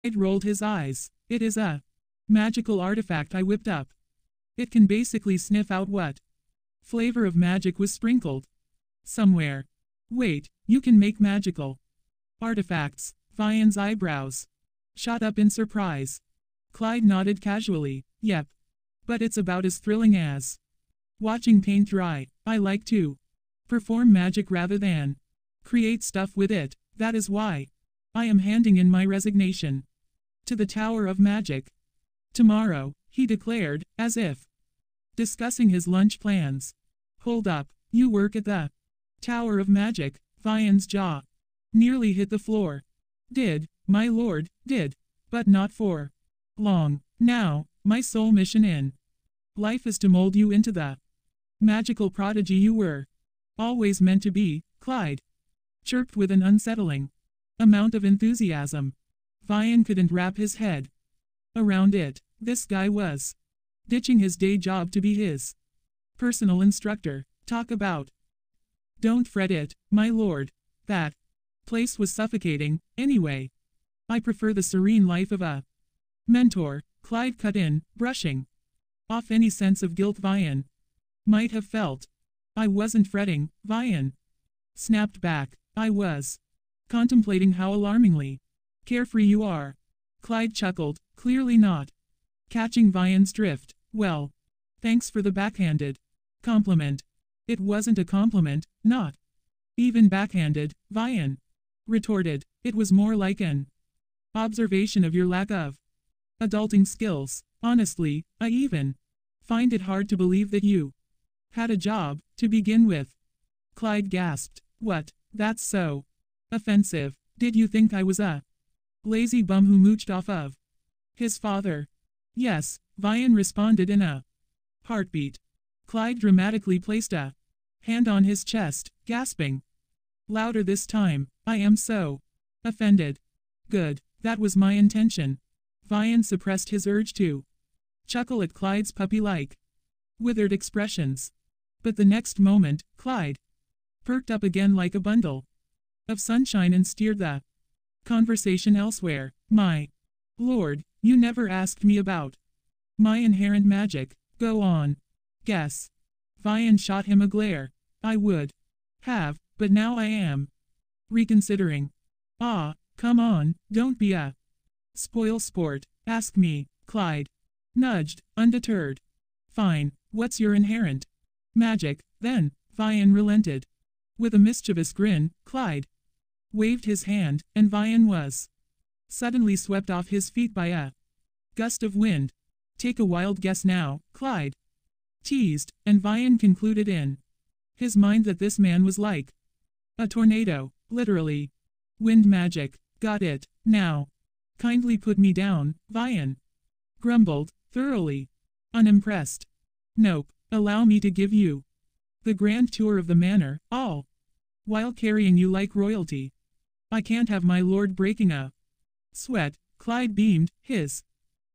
Clyde rolled his eyes. It is a magical artifact I whipped up. It can basically sniff out what flavor of magic was sprinkled somewhere. Wait, you can make magical artifacts? Vyan's eyebrows shot up in surprise. Clyde nodded casually. Yep. But it's about as thrilling as watching paint dry. I like to perform magic rather than create stuff with it. That is why I am handing in my resignation to the Tower of Magic tomorrow, he declared, as if discussing his lunch plans. Hold up, you work at the Tower of Magic? Vyan's jaw nearly hit the floor. Did, my lord, did, but not for long. Now, my sole mission in life is to mold you into the magical prodigy you were always meant to be, Clyde chirped with an unsettling amount of enthusiasm. Vyan couldn't wrap his head around it. This guy was ditching his day job to be his personal instructor. Talk about don't fret it, my lord. That place was suffocating, anyway. I prefer the serene life of a mentor, Clyde cut in, brushing off any sense of guilt Vyan might have felt. I wasn't fretting, Vyan snapped back. I was contemplating how alarmingly carefree you are. Clyde chuckled, clearly not catching Vyan's drift. Well, thanks for the backhanded compliment. It wasn't a compliment, not even backhanded, Vyan retorted. It was more like an observation of your lack of adulting skills. Honestly, I even find it hard to believe that you had a job to begin with. Clyde gasped. What? That's so offensive. Did you think I was a lazy bum who mooched off of his father? Yes, Vyan responded in a heartbeat. Clyde dramatically placed a hand on his chest, gasping louder this time. I am so offended. Good, that was my intention. Vyan suppressed his urge to chuckle at Clyde's puppy-like withered expressions. But the next moment, Clyde perked up again like a bundle of sunshine and steered the conversation elsewhere. My lord, you never asked me about my inherent magic. Go on. Guess. Vyan shot him a glare. I would have, but now I am reconsidering. Ah, come on, don't be a spoil sport. Ask me. Clyde nudged, undeterred. Fine, what's your inherent magic, then? Vyan relented. With a mischievous grin, Clyde waved his hand, and Vyan was suddenly swept off his feet by a gust of wind. Take a wild guess now, Clyde teased, and Vyan concluded in his mind that this man was like a tornado, literally. Wind magic. Got it. Now, kindly put me down, Vyan grumbled, thoroughly unimpressed. Nope, allow me to give you the grand tour of the manor, all while carrying you like royalty. I can't have my lord breaking a sweat. Clyde beamed, his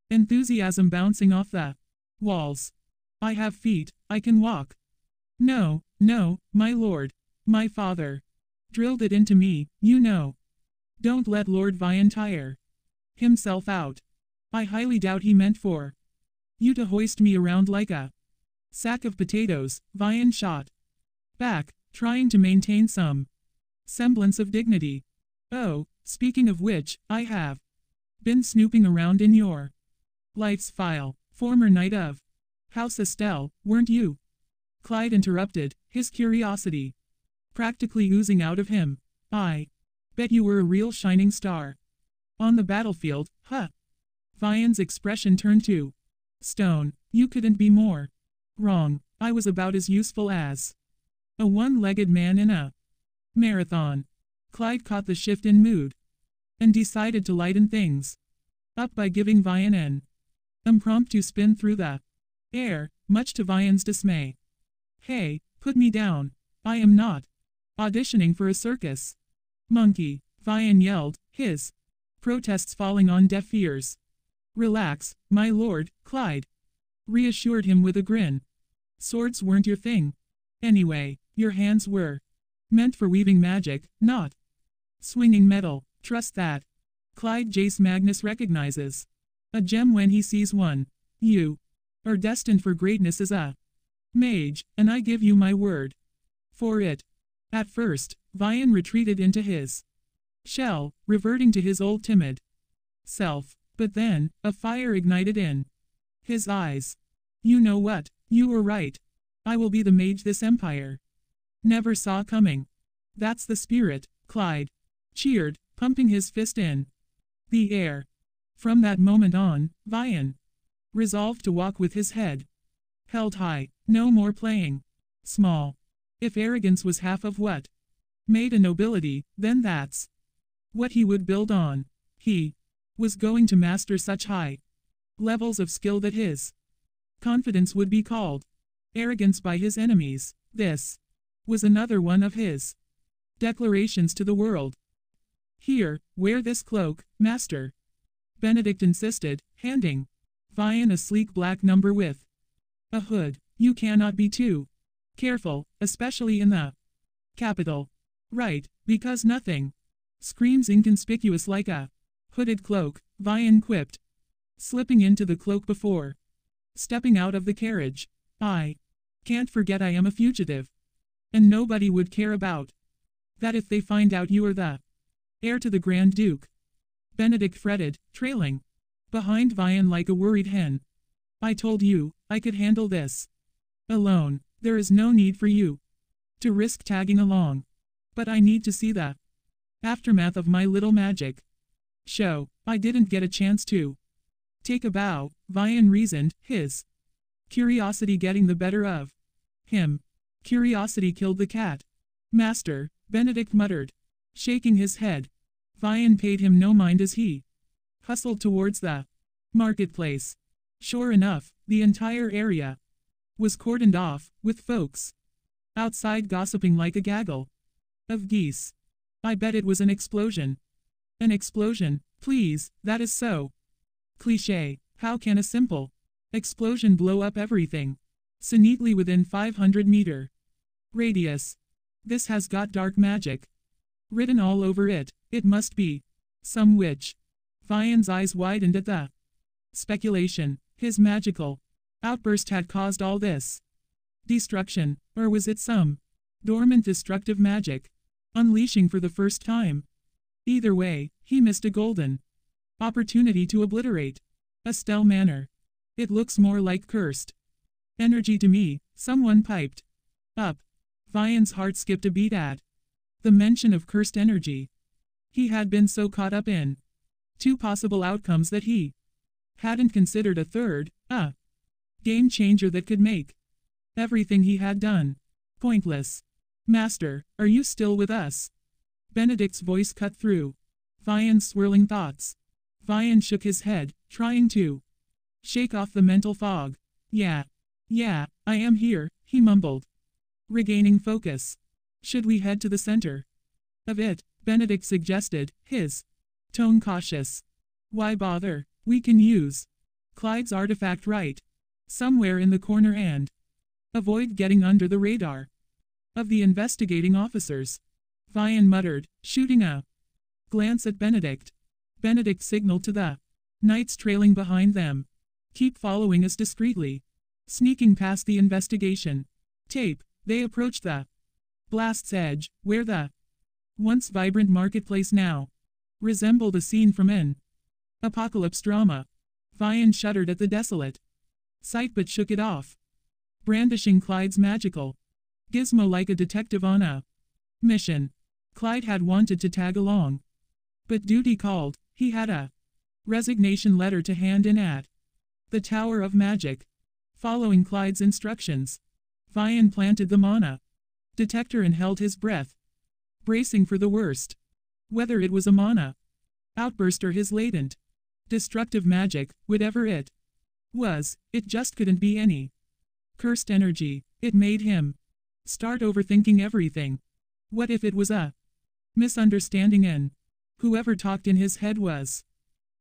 enthusiasm bouncing off the walls. I have feet, I can walk. No, no, my lord. My father drilled it into me, you know. Don't let Lord Vyan tire himself out. I highly doubt he meant for you to hoist me around like a sack of potatoes. Vyan shot back, trying to maintain some semblance of dignity. Oh, speaking of which, I have been snooping around in your life's file. Former knight of House Estelle, weren't you? Clyde interrupted, his curiosity practically oozing out of him. I bet you were a real shining star on the battlefield, huh? Vyan's expression turned to stone. You couldn't be more wrong. I was about as useful as a one-legged man in a marathon. Clyde caught the shift in mood and decided to lighten things up by giving Vyan an impromptu spin through the air, much to Vyan's dismay. Hey, put me down. I am not auditioning for a circus monkey, Vyan yelled, his protests falling on deaf ears. Relax, my lord, Clyde reassured him with a grin. Swords weren't your thing. Anyway, your hands were meant for weaving magic, not swinging metal. Trust that. Clyde Jace Magnus recognizes a gem when he sees one. You are destined for greatness as a mage, and I give you my word for it. At first, Vyan retreated into his shell, reverting to his old timid self, but then, a fire ignited in his eyes. You know what? You were right. I will be the mage this empire never saw coming. That's the spirit, Clyde cheered, pumping his fist in the air. From that moment on, Vyan resolved to walk with his head held high, no more playing small. If arrogance was half of what made a nobility, then that's what he would build on. He was going to master such high levels of skill that his confidence would be called arrogance by his enemies. This was another one of his declarations to the world. Here, wear this cloak, master, Benedict insisted, handing Vyan a sleek black number with a hood. You cannot be too careful, especially in the capital. Right, because nothing screams inconspicuous like a hooded cloak, Vyan quipped, slipping into the cloak before stepping out of the carriage. I can't forget I am a fugitive, and nobody would care about that if they find out you are the heir to the Grand Duke. Benedict fretted, trailing behind Vyan like a worried hen. I told you I could handle this alone. There is no need for you to risk tagging along. But I need to see the aftermath of my little magic show. I didn't get a chance to take a bow, Vyan reasoned, his curiosity getting the better of him. Curiosity killed the cat. Master, Benedict muttered, shaking his head. Vyan paid him no mind as he hustled towards the marketplace. Sure enough, the entire area was cordoned off, with folks outside gossiping like a gaggle of geese. I bet it was an explosion. An explosion, please, that is so cliché. How can a simple explosion blow up everything so neatly within 500-meter radius? This has got dark magic written all over it. It must be some witch. Vyan's eyes widened at the speculation. His magical outburst had caused all this destruction, or was it some dormant destructive magic unleashing for the first time? Either way, he missed a golden opportunity to obliterate Estelle Manor. It looks more like cursed energy to me, someone piped up. Vyan's heart skipped a beat at the mention of cursed energy. He had been so caught up in two possible outcomes that he hadn't considered a third, a game changer that could make everything he had done pointless. Master, are you still with us? Benedict's voice cut through Vyan's swirling thoughts. Vyan shook his head, trying to shake off the mental fog. Yeah, I am here, he mumbled, regaining focus. Should we head to the center of it? Benedict suggested, his tone cautious. Why bother? We can use Clyde's artifact right somewhere in the corner and avoid getting under the radar of the investigating officers. Vyan muttered, shooting a glance at Benedict. Benedict signaled to the knights trailing behind them. Keep following us discreetly. Sneaking past the investigation tape, they approached the blast's edge, where the once vibrant marketplace now resembled a scene from an apocalypse drama. Vyan shuddered at the desolate sight but shook it off, brandishing Clyde's magical gizmo like a detective on a mission. Clyde had wanted to tag along, but duty called. He had a resignation letter to hand in at the Tower of Magic. Following Clyde's instructions, Vyan planted them on a detector and held his breath, bracing for the worst. Whether it was a mana outburst or his latent destructive magic, whatever it was, it just couldn't be any cursed energy. It made him start overthinking everything. What if it was a misunderstanding and whoever talked in his head was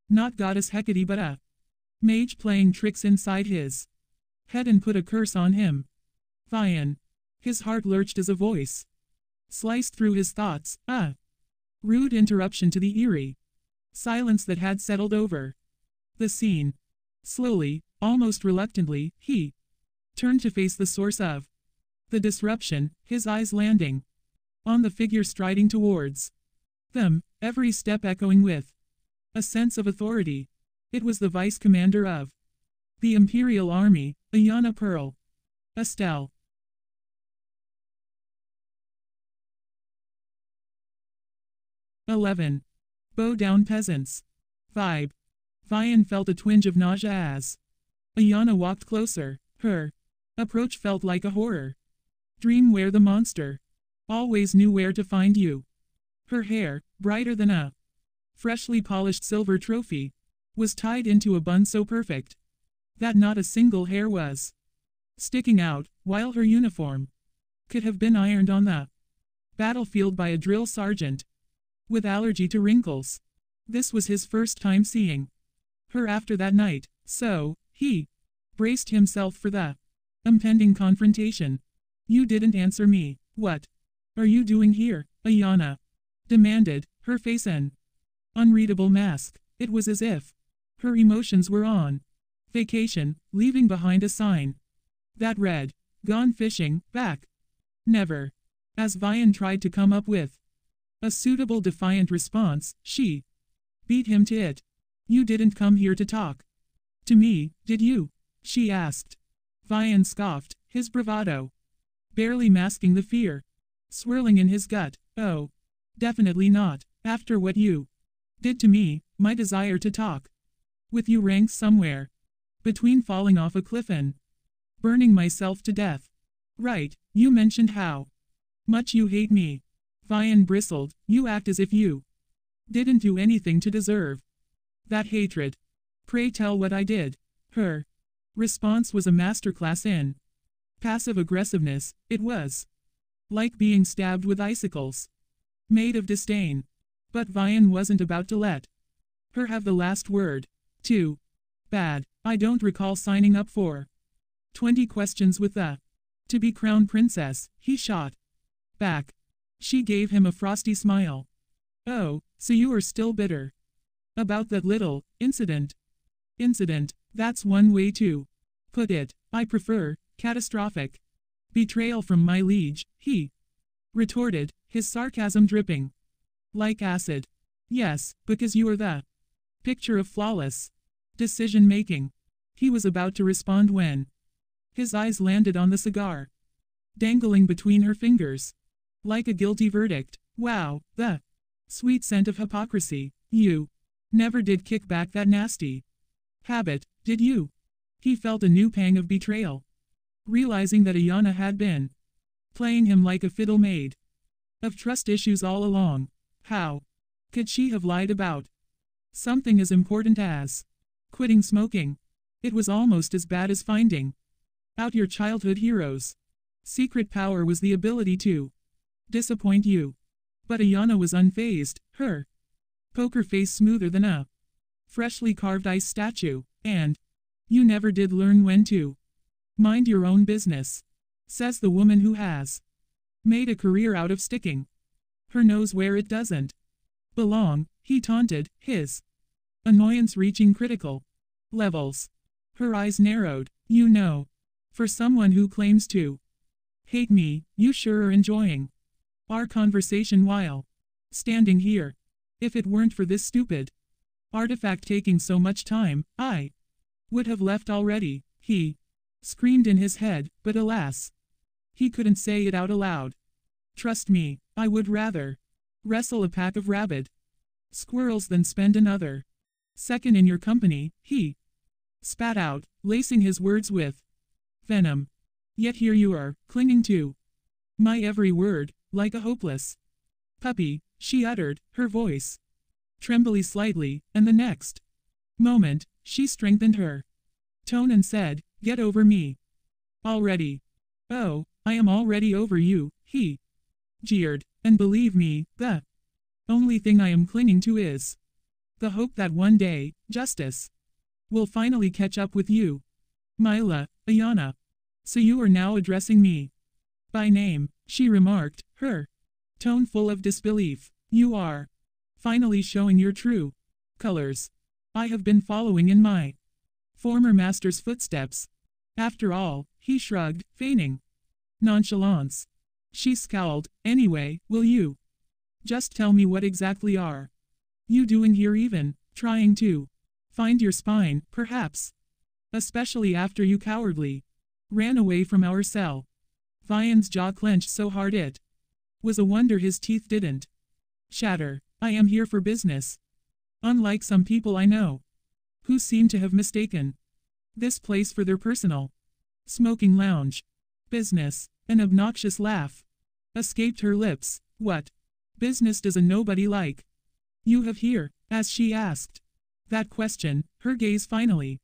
not goddess Hecate but a mage playing tricks inside his head and put a curse on him? Vyan. His heart lurched as a voice sliced through his thoughts. A rude interruption to the eerie Silence that had settled over the scene. Slowly, almost reluctantly, he turned to face the source of the disruption, his eyes landing on the figure striding towards them, every step echoing with a sense of authority. It was the vice commander of the Imperial Army, Lyana Pearl. Estelle. "11. Bow down peasants." Vibe. Vyan felt a twinge of nausea as Lyana walked closer. Her approach felt like a horror dream where the monster always knew where to find you. Her hair, brighter than a freshly polished silver trophy, was tied into a bun so perfect that not a single hair was sticking out, while her uniform could have been ironed on the battlefield by a drill sergeant with allergy to wrinkles. This was his first time seeing her after that night, so he braced himself for the impending confrontation. "You didn't answer me. What are you doing here?" Lyana demanded, her face an unreadable mask. It was as if her emotions were on vacation, leaving behind a sign that read, "Gone fishing, back never." As Vyan tried to come up with a suitable defiant response, she beat him to it. "You didn't come here to talk to me, did you?" she asked. Vyan scoffed, his bravado barely masking the fear swirling in his gut. "Oh, definitely not. After what you did to me, my desire to talk with you ranks somewhere between falling off a cliff and burning myself to death." "Right, you mentioned how much you hate me." Vyan bristled. "You act as if you didn't do anything to deserve that hatred." "Pray tell what I did." Her response was a masterclass in passive aggressiveness. It was like being stabbed with icicles made of disdain. But Vyan wasn't about to let her have the last word. "Too bad. I don't recall signing up for 20 questions with the to be crown princess," he shot back. She gave him a frosty smile. "Oh, so you are still bitter about that little incident?" "Incident, that's one way to put it. I prefer catastrophic betrayal from my liege," he retorted, his sarcasm dripping like acid. "Yes, because you are the picture of flawless decision-making." He was about to respond when his eyes landed on the cigar dangling between her fingers like a guilty verdict. "Wow, the sweet scent of hypocrisy. You never did kick back that nasty habit, did you?" He felt a new pang of betrayal, realizing that Lyana had been playing him like a fiddle made of trust issues all along. How could she have lied about something as important as quitting smoking? It was almost as bad as finding out your childhood hero's secret power was the ability to disappoint you. But Lyana was unfazed, her poker face smoother than a freshly carved ice statue. "And you never did learn when to mind your own business," says the woman who has made a career out of sticking her nose where it doesn't belong, he taunted, his annoyance reaching critical levels. Her eyes narrowed. "You know, for someone who claims to hate me, you sure are enjoying our conversation while standing here. If it weren't for this stupid artifact taking so much time, I would have left already," he screamed in his head, but alas, he couldn't say it out aloud. "Trust me, I would rather wrestle a pack of rabid squirrels than spend another second in your company," he spat out, lacing his words with venom. "Yet here you are, clinging to my every word, like a hopeless puppy," she uttered, her voice trembling slightly, and the next moment, she strengthened her tone and said, "Get over me already." "Oh, I am already over you," he jeered, "and believe me, the only thing I am clinging to is the hope that one day, justice will finally catch up with you." Lyana. "So you are now addressing me by name," she remarked, her tone full of disbelief. "You are finally showing your true Colors. I have been following in my former master's footsteps. After all, he shrugged, feigning nonchalance. She scowled. Anyway, will you just tell me what exactly are you doing here, even trying to find your spine, perhaps? Especially after you cowardly ran away from our cell. Vyan's jaw clenched so hard it was a wonder his teeth didn't shatter. I am here for business. Unlike some people I know, who seem to have mistaken this place for their personal smoking lounge. Business. An obnoxious laugh escaped her lips. What business does a nobody like you have here? As she asked that question, her gaze finally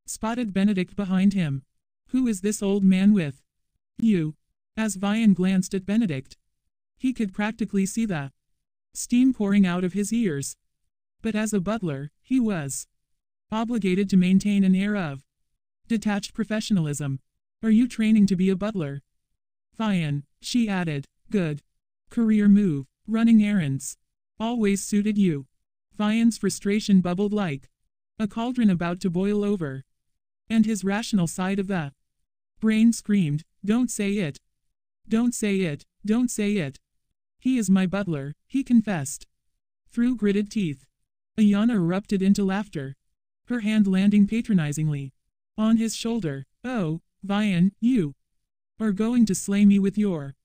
spotted Benedict behind him. Who is this old man with you? As Vyan glanced at Benedict, he could practically see the steam pouring out of his ears. But as a butler, he was obligated to maintain an air of detached professionalism. Are you training to be a butler? Vyan, she added. Good career move. Running errands always suited you. Vyan's frustration bubbled like a cauldron about to boil over. And his rational side of the brain screamed, don't say it. Don't say it. Don't say it. He is my butler, he confessed. Through gritted teeth, Lyana erupted into laughter, her hand landing patronizingly on his shoulder. Oh, Vyan, you are going to slay me with your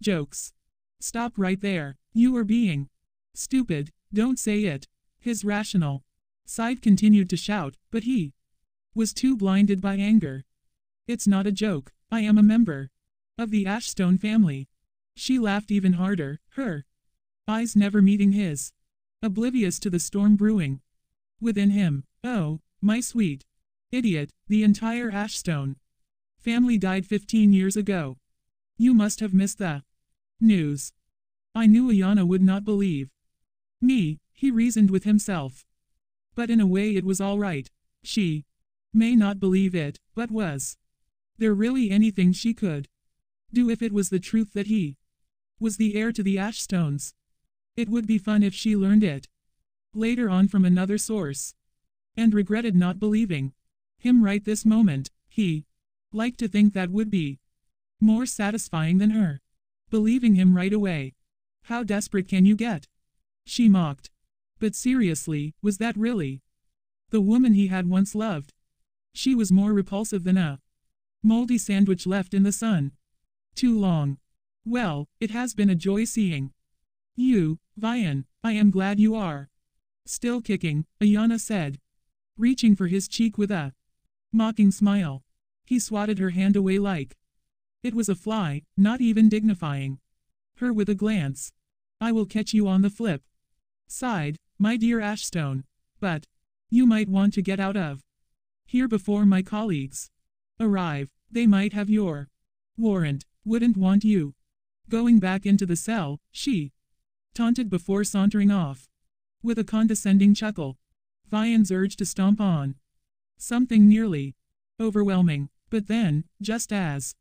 jokes. Stop right there. You are being stupid. Don't say it. His rational side continued to shout, but he was too blinded by anger. It's not a joke. I am a member of the Ashstone family. She laughed even harder, her eyes never meeting his, oblivious to the storm brewing within him. Oh, my sweet idiot, the entire Ashstone family died 15 years ago. You must have missed the news. I knew Lyana would not believe me, he reasoned with himself. But in a way it was all right. She may not believe it, but was there really anything she could do if it was the truth that he was the heir to the Ashstones? It would be fun if she learned it later on from another source, and regretted not believing him right this moment. He liked to think that would be more satisfying than her believing him right away. How desperate can you get? She mocked. But seriously, was that really the woman he had once loved? She was more repulsive than a moldy sandwich left in the sun too long. Well, it has been a joy seeing you, Vyan. I am glad you are still kicking, Lyana said, reaching for his cheek with a mocking smile. He swatted her hand away like it was a fly, not even dignifying her with a glance. I will catch you on the flip side, my dear Ashstone. But you might want to get out of here before my colleagues arrive. They might have your warrant. Wouldn't want you going back into the cell, she taunted before sauntering off with a condescending chuckle. Vyan's urge to stomp on something nearly overwhelming. But then, just as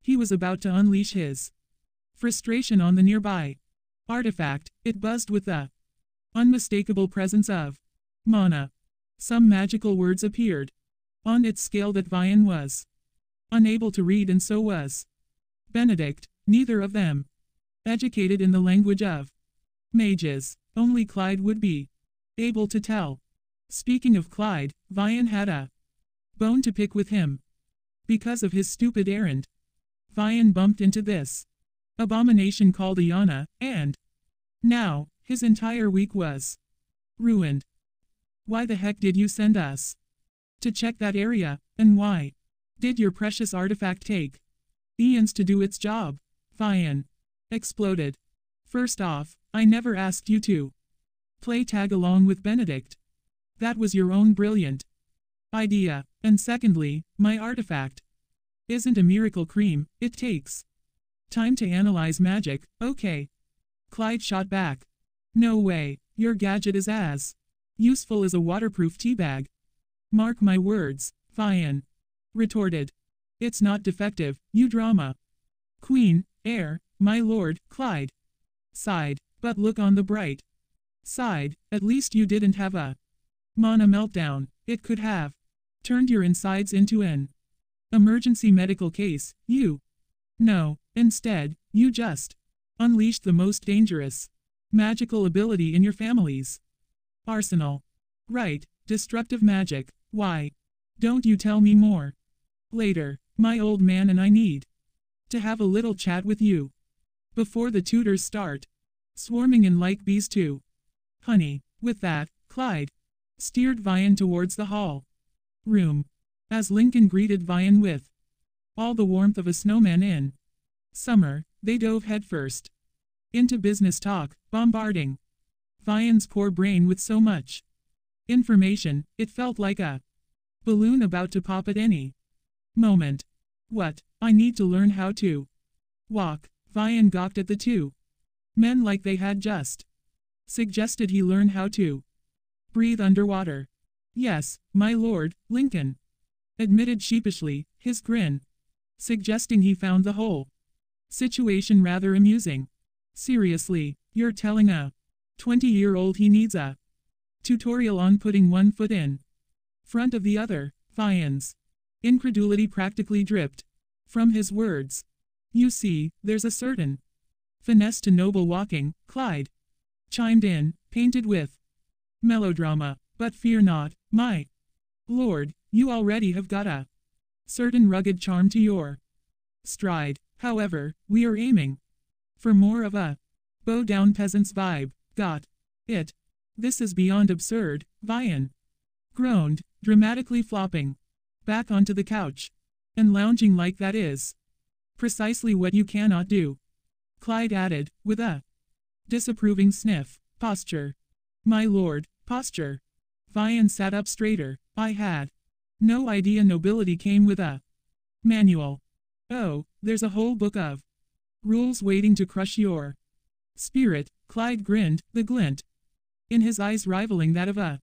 he was about to unleash his frustration on the nearby artifact, it buzzed with the unmistakable presence of mana. Some magical words appeared on its scale that Vyan was unable to read, and so was Benedict, neither of them educated in the language of mages. Only Clyde would be able to tell. Speaking of Clyde, Vyan had a bone to pick with him. Because of his stupid errand, Vyan bumped into this abomination called Lyana, and now, his entire week was ruined. Why the heck did you send us to check that area, and why did your precious artifact take eons to do its job? Vyan exploded. First off, I never asked you to play tag along with Benedict. That was your own brilliant idea. And secondly, my artifact isn't a miracle cream. It takes time to analyze magic. Okay. Clyde shot back. No way. Your gadget is as useful as a waterproof teabag. Mark my words, Vyan retorted. It's not defective, you drama queen, heir, my lord. Clyde sighed. But look on the bright Sighed, at least you didn't have a mana meltdown. It could have turned your insides into an emergency medical case, you. No, instead, you just unleashed the most dangerous magical ability in your family's arsenal. Right, destructive magic. Why? Don't you tell me more. Later, my old man and I need to have a little chat with you. Before the tutors start swarming in like bees too. Honey. With that, Clyde steered Vyan towards the hall room. As Lincoln greeted Vyan with all the warmth of a snowman in summer, they dove headfirst into business talk, bombarding Vyan's poor brain with so much information, it felt like a balloon about to pop at any moment. What? I need to learn how to walk. Vyan gawked at the two men like they had just suggested he learn how to breathe underwater. Yes, my lord, Lincoln admitted sheepishly, his grin suggesting he found the whole situation rather amusing. Seriously, you're telling a 20-year-old he needs a tutorial on putting one foot in front of the other? Vyan's incredulity practically dripped from his words. You see, there's a certain finesse to noble walking, Clyde chimed in, painted with melodrama. But fear not, my lord, you already have got a certain rugged charm to your stride. However, we are aiming for more of a bow-down peasant's vibe. Got it? This is beyond absurd, Vyan groaned, dramatically flopping back onto the couch. And lounging like that is precisely what you cannot do, Clyde added, with a disapproving sniff. Posture. My lord, posture. Vyan sat up straighter. I had no idea nobility came with a manual. Oh, there's a whole book of rules waiting to crush your spirit. Clyde grinned, the glint in his eyes rivaling that of a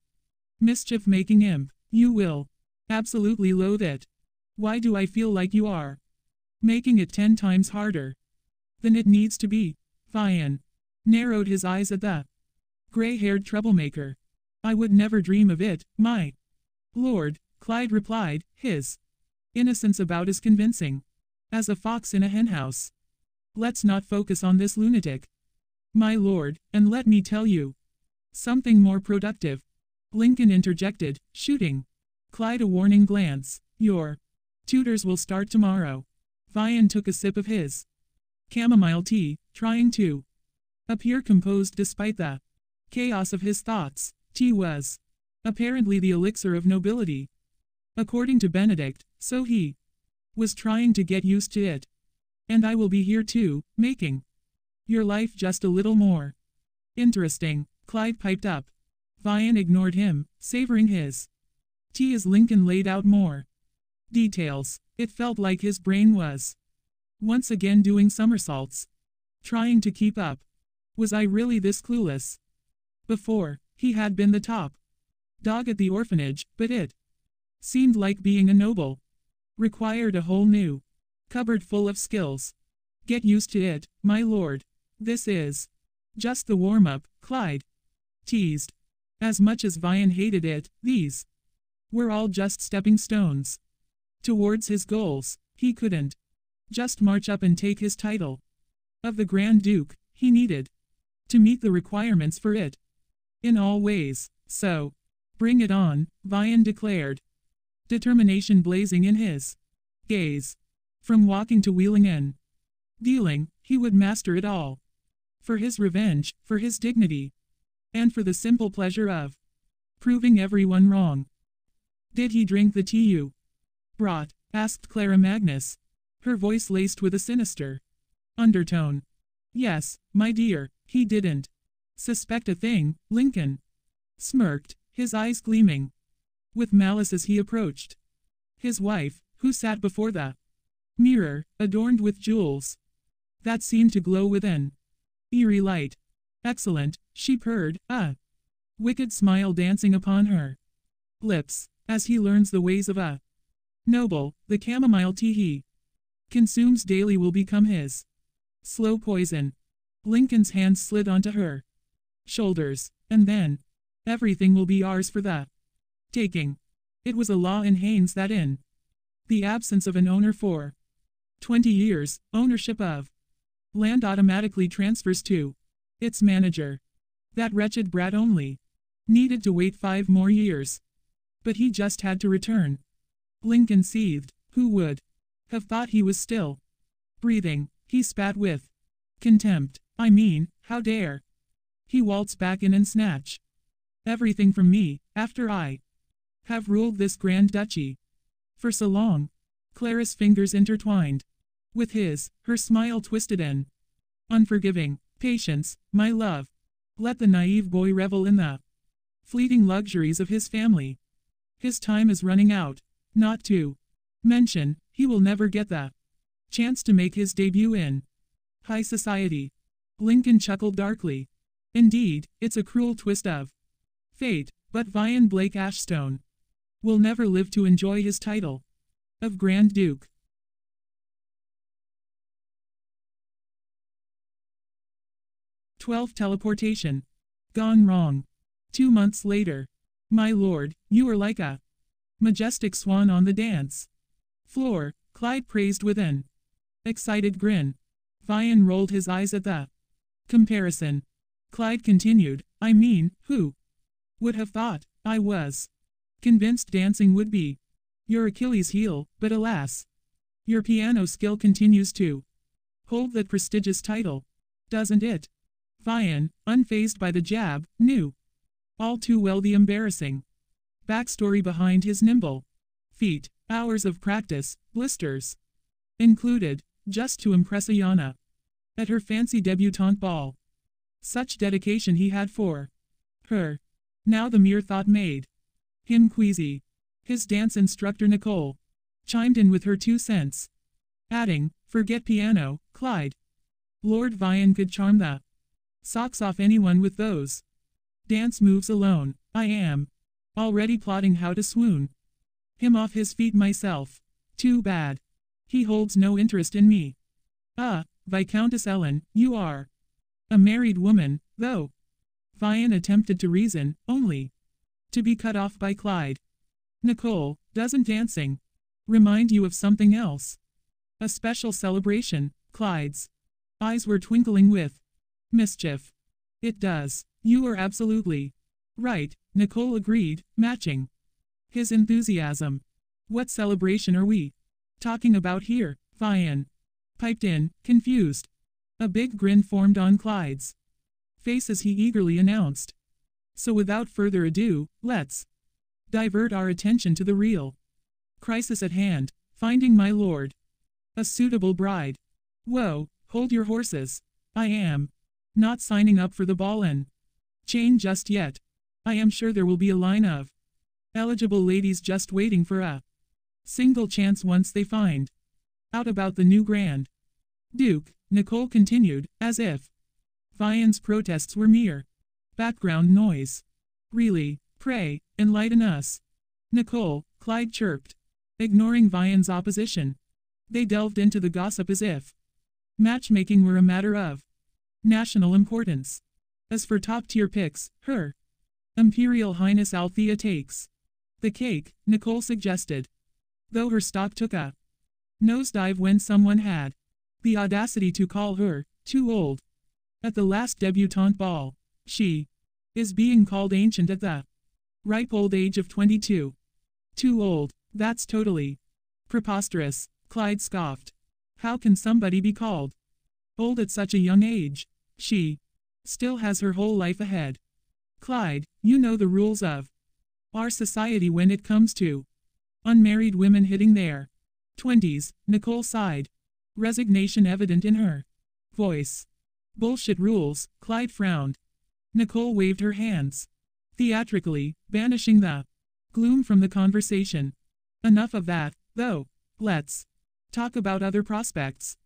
mischief-making imp. You will absolutely loathe it. Why do I feel like you are making it 10 times harder than it needs to be? Vyan narrowed his eyes at the gray-haired troublemaker. I would never dream of it, my lord, Clyde replied, his innocence about as convincing as a fox in a henhouse. Let's not focus on this lunatic, my lord, and let me tell you something more productive. Lincoln interjected, shooting Clyde a warning glance. Your tutors will start tomorrow. Vyan took a sip of his chamomile tea, trying to appear composed despite the chaos of his thoughts. Tea was apparently the elixir of nobility, according to Benedict, so he was trying to get used to it. And I will be here too, making your life just a little more interesting, Clyde piped up. Vyan ignored him, savoring his tea as Lincoln laid out more details. It felt like his brain was once again doing somersaults, trying to keep up. Was I really this clueless? Before, he had been the top dog at the orphanage, but it seemed like being a noble required a whole new cupboard full of skills. Get used to it, my lord. This is just the warm-up, Clyde teased. As much as Vyan hated it, these were all just stepping stones towards his goals. He couldn't just march up and take his title of the Grand Duke. He needed to meet the requirements for it in all ways. So, bring it on, Vyan declared, determination blazing in his gaze. From walking to wheeling and dealing, he would master it all. For his revenge, for his dignity, and for the simple pleasure of proving everyone wrong. Did he drink the tea you brought? Asked Clara Magnus, her voice laced with a sinister undertone. Yes, my dear, he didn't suspect a thing. Lincoln smirked, his eyes gleaming with malice as he approached his wife, who sat before the mirror, adorned with jewels that seemed to glow with an eerie light. Excellent, she purred, a wicked smile dancing upon her lips. As he learns the ways of a noble, the chamomile tea he consumes daily will become his slow poison. Lincoln's hands slid onto her shoulders. And then, everything will be ours for the taking. It was a law in Haines that in the absence of an owner for 20 years, ownership of land automatically transfers to its manager. That wretched brat only needed to wait 5 more years. But he just had to return. Lincoln seethed. Who would have thought he was still breathing? He spat with contempt. I mean, how dare he waltz back in and snatch everything from me, after I have ruled this grand duchy for so long. Clara's fingers intertwined with his, her smile twisted and unforgiving. Patience, my love. Let the naive boy revel in the fleeting luxuries of his family. His time is running out. Not to mention, he will never get the chance to make his debut in high society. Lincoln chuckled darkly. Indeed, it's a cruel twist of fate, but Vyan Blake Ashstone will never live to enjoy his title of Grand Duke. 12 Teleportation. Gone wrong. 2 months later. My lord, you are like a majestic swan on the dance floor, Clyde praised with an excited grin. Vyan rolled his eyes at the comparison. Clyde continued, I mean, who would have thought? I was convinced dancing would be your Achilles heel, but alas, your piano skill continues to hold that prestigious title, doesn't it? Vyan, unfazed by the jab, knew all too well the embarrassing backstory behind his nimble feat. Hours of practice, blisters included, just to impress Lyana at her fancy debutante ball. Such dedication he had for her. Now the mere thought made him queasy. His dance instructor Nicole chimed in with her 2 cents, adding, forget piano, Clyde. Lord Vyan could charm the socks off anyone with those dance moves alone. I am already plotting how to swoon him off his feet myself. Too bad he holds no interest in me. Viscountess Ellen, you are a married woman, though. Vyan attempted to reason, only to be cut off by Clyde. Nicole, doesn't dancing remind you of something else? A special celebration? Clyde's eyes were twinkling with mischief. It does. You are absolutely right, Nicole agreed, matching his enthusiasm. What celebration are we talking about here? Vyan piped in, confused. A big grin formed on Clyde's face as he eagerly announced. So without further ado, let's divert our attention to the real crisis at hand, finding my lord a suitable bride. Whoa, hold your horses. I am not signing up for the ball and chain just yet. I am sure there will be a line of eligible ladies just waiting for a single chance once they find out about the new Grand Duke, Nicole continued, as if Vyan's protests were mere background noise. Really, pray, enlighten us. Nicole, Clyde chirped, ignoring Vyan's opposition. They delved into the gossip as if matchmaking were a matter of national importance. As for top-tier picks, Her Imperial Highness Althea takes the cake, Nicole suggested. Though her stock took a nosedive when someone had the audacity to call her too old at the last debutante ball. She is being called ancient at the ripe old age of 22. Too old, that's totally preposterous, Clyde scoffed. How can somebody be called old at such a young age? She still has her whole life ahead. Clyde, you know the rules of our society when it comes to unmarried women hitting their 20s, Nicole sighed, resignation evident in her voice. Bullshit rules, Clyde frowned. Nicole waved her hands theatrically, banishing the gloom from the conversation. Enough of that, though. Let's talk about other prospects,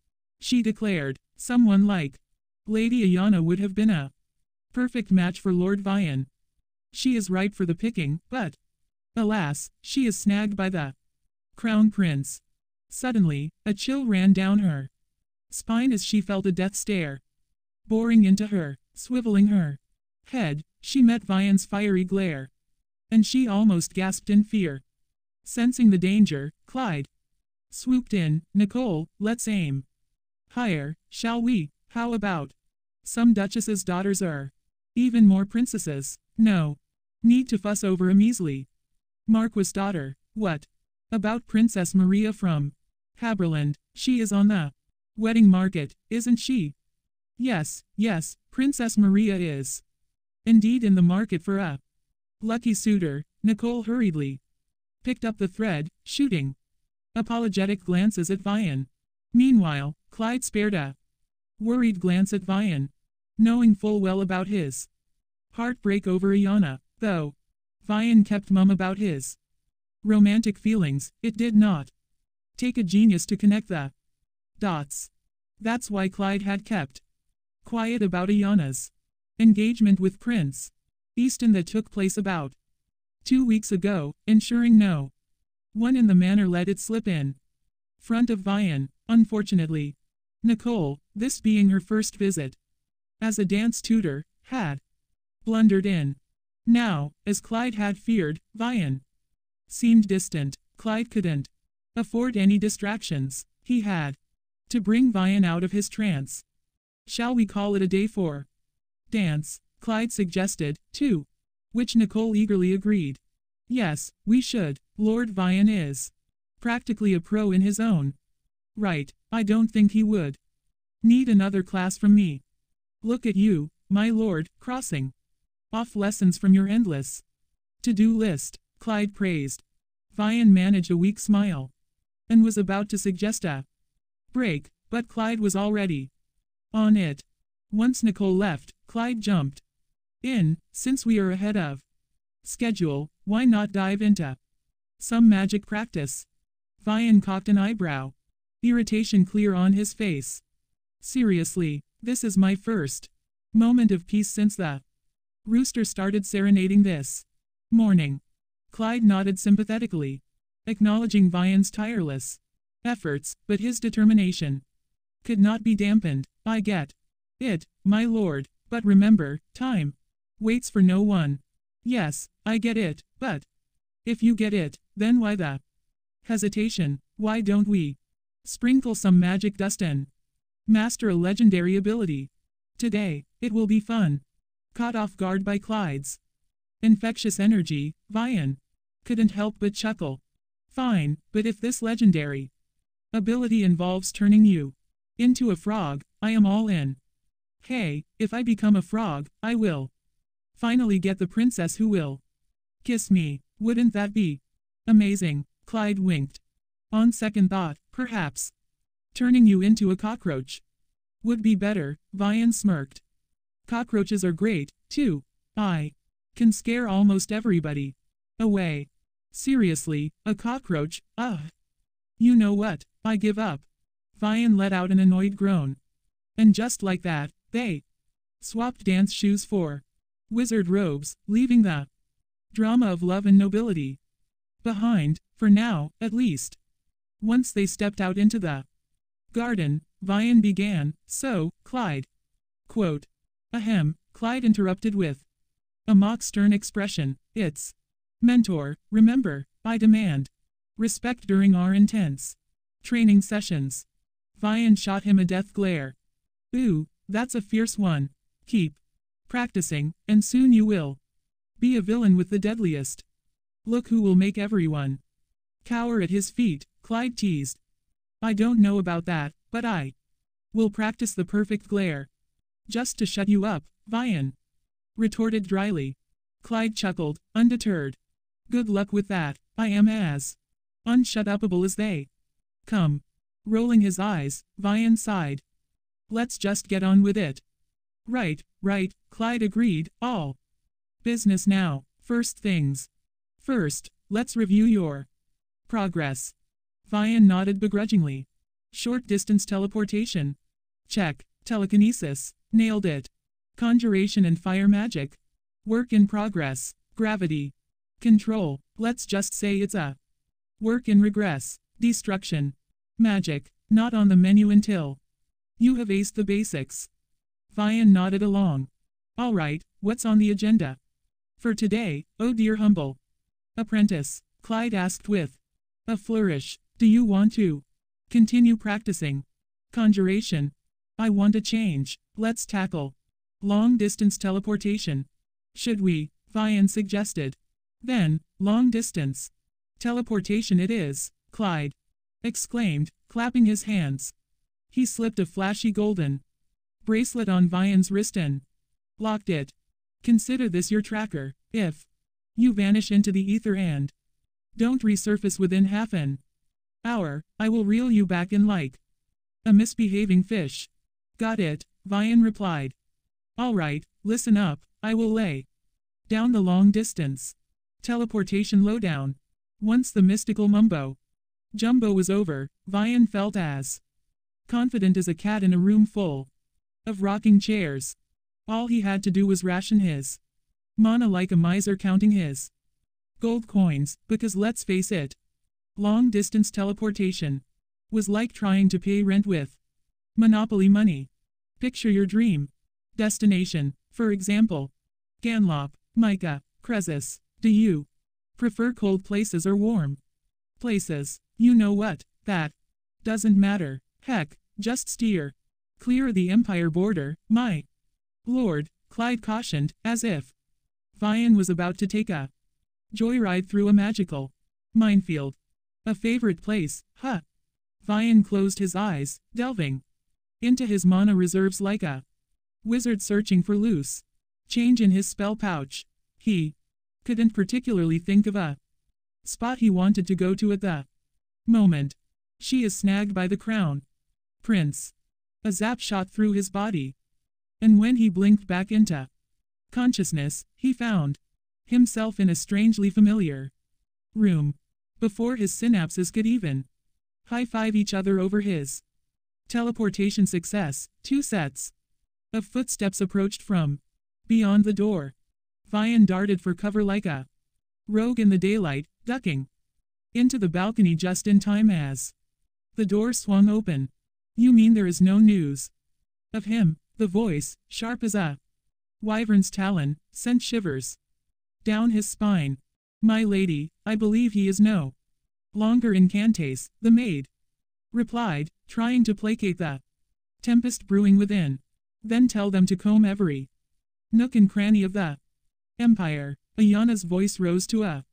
she declared. Someone like Lady Lyana would have been a perfect match for Lord Vyan. She is ripe for the picking, but alas, she is snagged by the Crown Prince. Suddenly, a chill ran down her spine as she felt a death stare boring into her, swiveling her head. She met Vyan's fiery glare. And she almost gasped in fear. Sensing the danger, Clyde swooped in. Nicole, let's aim higher, shall we? How about some duchesses' daughters are even more princesses? No need to fuss over a measly marquess daughter. What about Princess Maria from Haberland? She is on the wedding market, isn't she? Yes, yes, Princess Maria is indeed in the market for a lucky suitor. Nicole hurriedly picked up the thread, shooting apologetic glances at Vyan. Meanwhile, Clyde spared a worried glance at Vyan, knowing full well about his heartbreak over Lyana. Though Vyan kept mum about his romantic feelings, it did not take a genius to connect the dots. That's why Clyde had kept quiet about Lyana's engagement with Prince Easton that took place about 2 weeks ago, ensuring no one in the manor let it slip in front of Vyan. Unfortunately, Nicole, this being her first visit as a dance tutor, had blundered in. Now, as Clyde had feared, Vyan seemed distant. Clyde couldn't afford any distractions. He had to bring Vyan out of his trance. Shall we call it a day for dance? Clyde suggested, to which Nicole eagerly agreed. Yes, we should. Lord Vyan is practically a pro in his own right. I don't think he would need another class from me. Look at you, my lord, crossing off lessons from your endless to-do list, Clyde praised. Vyan managed a weak smile and was about to suggest a break, but Clyde was already on it. Once Nicole left, Clyde jumped in. Since we are ahead of schedule, why not dive into some magic practice? Vyan cocked an eyebrow, irritation clear on his face. Seriously, this is my first moment of peace since the rooster started serenading this morning. Clyde nodded sympathetically, acknowledging Vyan's tireless efforts, but his determination could not be dampened. I get it, my lord, but remember, time waits for no one. Yes, I get it, but if you get it, then why the hesitation? Why don't we sprinkle some magic dust and master a legendary ability today? It will be fun. Caught off guard by Clyde's infectious energy, Vyan couldn't help but chuckle. Fine, but if this legendary ability involves turning you into a frog, I am all in. Hey, if I become a frog, I will finally get the princess who will kiss me. Wouldn't that be amazing? Clyde winked. On second thought, perhaps turning you into a cockroach would be better. Vyan smirked. Cockroaches are great, too. I can scare almost everybody away. Seriously, a cockroach? Ugh. You know what? I give up. Vyan let out an annoyed groan. And just like that, they swapped dance shoes for wizard robes, leaving the drama of love and nobility behind, for now, at least. Once they stepped out into the garden, Vyan began, so, Clyde. Quote. Ahem, Clyde interrupted with a mock stern expression. It's mentor, remember, I demand respect during our intense training sessions. Vyan shot him a death glare. Ooh, that's a fierce one. Keep practicing, and soon you will be a villain with the deadliest look who will make everyone cower at his feet, Clyde teased. I don't know about that, but I will practice the perfect glare. Just to shut you up, Vyan retorted dryly. Clyde chuckled, undeterred. Good luck with that. I am as unshut-upable as they come. Rolling his eyes, Vyan sighed. Let's just get on with it. Right, Clyde agreed. All business now. First things first, let's review your progress. Vyan nodded begrudgingly. Short distance teleportation. Check. Telekinesis. Nailed it. Conjuration and fire magic. Work in progress. Gravity control. Let's just say it's a work in regress. Destruction magic. Not on the menu until you have aced the basics. Vyan nodded along. Alright, what's on the agenda? For today, oh dear humble apprentice, Clyde asked with a flourish. Do you want to continue practicing conjuration? I want a change. Let's tackle long-distance teleportation. Should we? Vyan suggested. Then, long-distance teleportation it is, Clyde exclaimed, clapping his hands. He slipped a flashy golden bracelet on Vyan's wrist and locked it. Consider this your tracker. If you vanish into the ether and don't resurface within half an hour, I will reel you back in like a misbehaving fish. Got it, Vyan replied. All right, listen up, I will lay down the long distance teleportation lowdown. Once the mystical mumbo jumbo was over, Vyan felt as confident as a cat in a room full of rocking chairs. All he had to do was ration his mana like a miser counting his gold coins, because let's face it, long-distance teleportation was like trying to pay rent with Monopoly money. Picture your dream destination, for example, Ganlop, Micah, Cresus. Do you prefer cold places or warm places? You know what, that doesn't matter. Heck, just steer clear of the Empire border, my lord, Clyde cautioned, as if Vyan was about to take a joyride through a magical minefield. A favorite place, huh? Vyan closed his eyes, delving into his mana reserves like a wizard searching for loose change in his spell pouch. He couldn't particularly think of a spot he wanted to go to at the moment. She is snagged by the crown prince. A zap shot through his body, and when he blinked back into consciousness, he found himself in a strangely familiar room. Before his synapses could even high-five each other over his teleportation success, two sets of footsteps approached from beyond the door. Vyan darted for cover like a rogue in the daylight, ducking into the balcony just in time as the door swung open. You mean there is no news of him? The voice, sharp as a wyvern's talon, sent shivers down his spine. My lady, I believe he is no longer in Cantace, the maid replied, trying to placate the tempest brewing within. Then tell them to comb every nook and cranny of the empire. Ayana's voice rose to a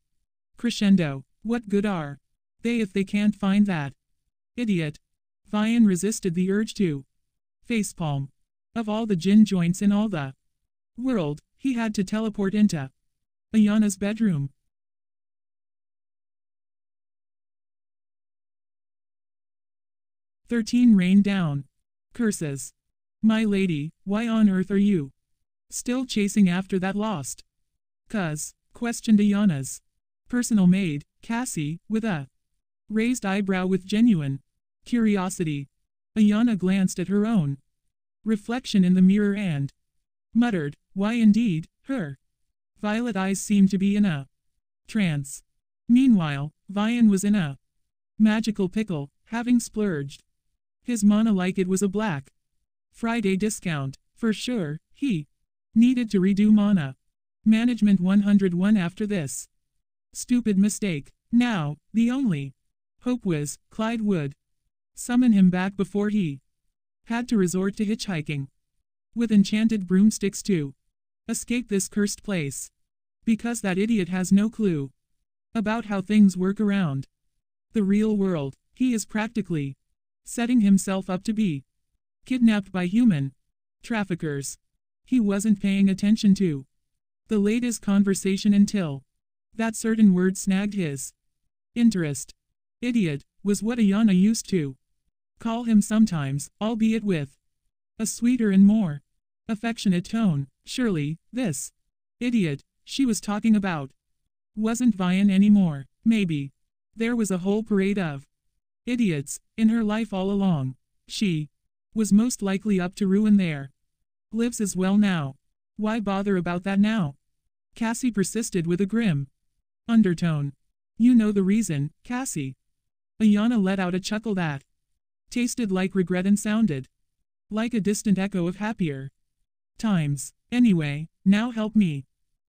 crescendo. What good are they if they can't find that idiot? Vyan resisted the urge to facepalm. Of all the gin joints in all the world, he had to teleport into Ayana's bedroom. Rain down. Curses. My lady, why on earth are you still chasing after that lost cuz? Questioned Ayana's personal maid, Cassie, with a raised eyebrow with genuine curiosity. Ayana glanced at her own reflection in the mirror and muttered, why indeed, her violet eyes seemed to be in a trance. Meanwhile, Vyan was in a magical pickle, having splurged his mana like it was a Black Friday discount. For sure, he needed to redo mana management 101 after this stupid mistake. Now, the only hope was Clyde would summon him back before he had to resort to hitchhiking with enchanted broomsticks to escape this cursed place. Because that idiot has no clue about how things work around the real world. He is practically setting himself up to be kidnapped by human traffickers. He wasn't paying attention to the latest conversation until that certain word snagged his interest. Idiot was what Ayana used to call him sometimes, albeit with a sweeter and more affectionate tone. Surely, this idiot she was talking about wasn't Vyan anymore. Maybe there was a whole parade of idiots in her life all along. She was most likely up to ruin their lives as well now. Why bother about that now? Cassie persisted with a grim undertone. You know the reason, Cassie. Ayana let out a chuckle that tasted like regret and sounded like a distant echo of happier times. Anyway, now help me.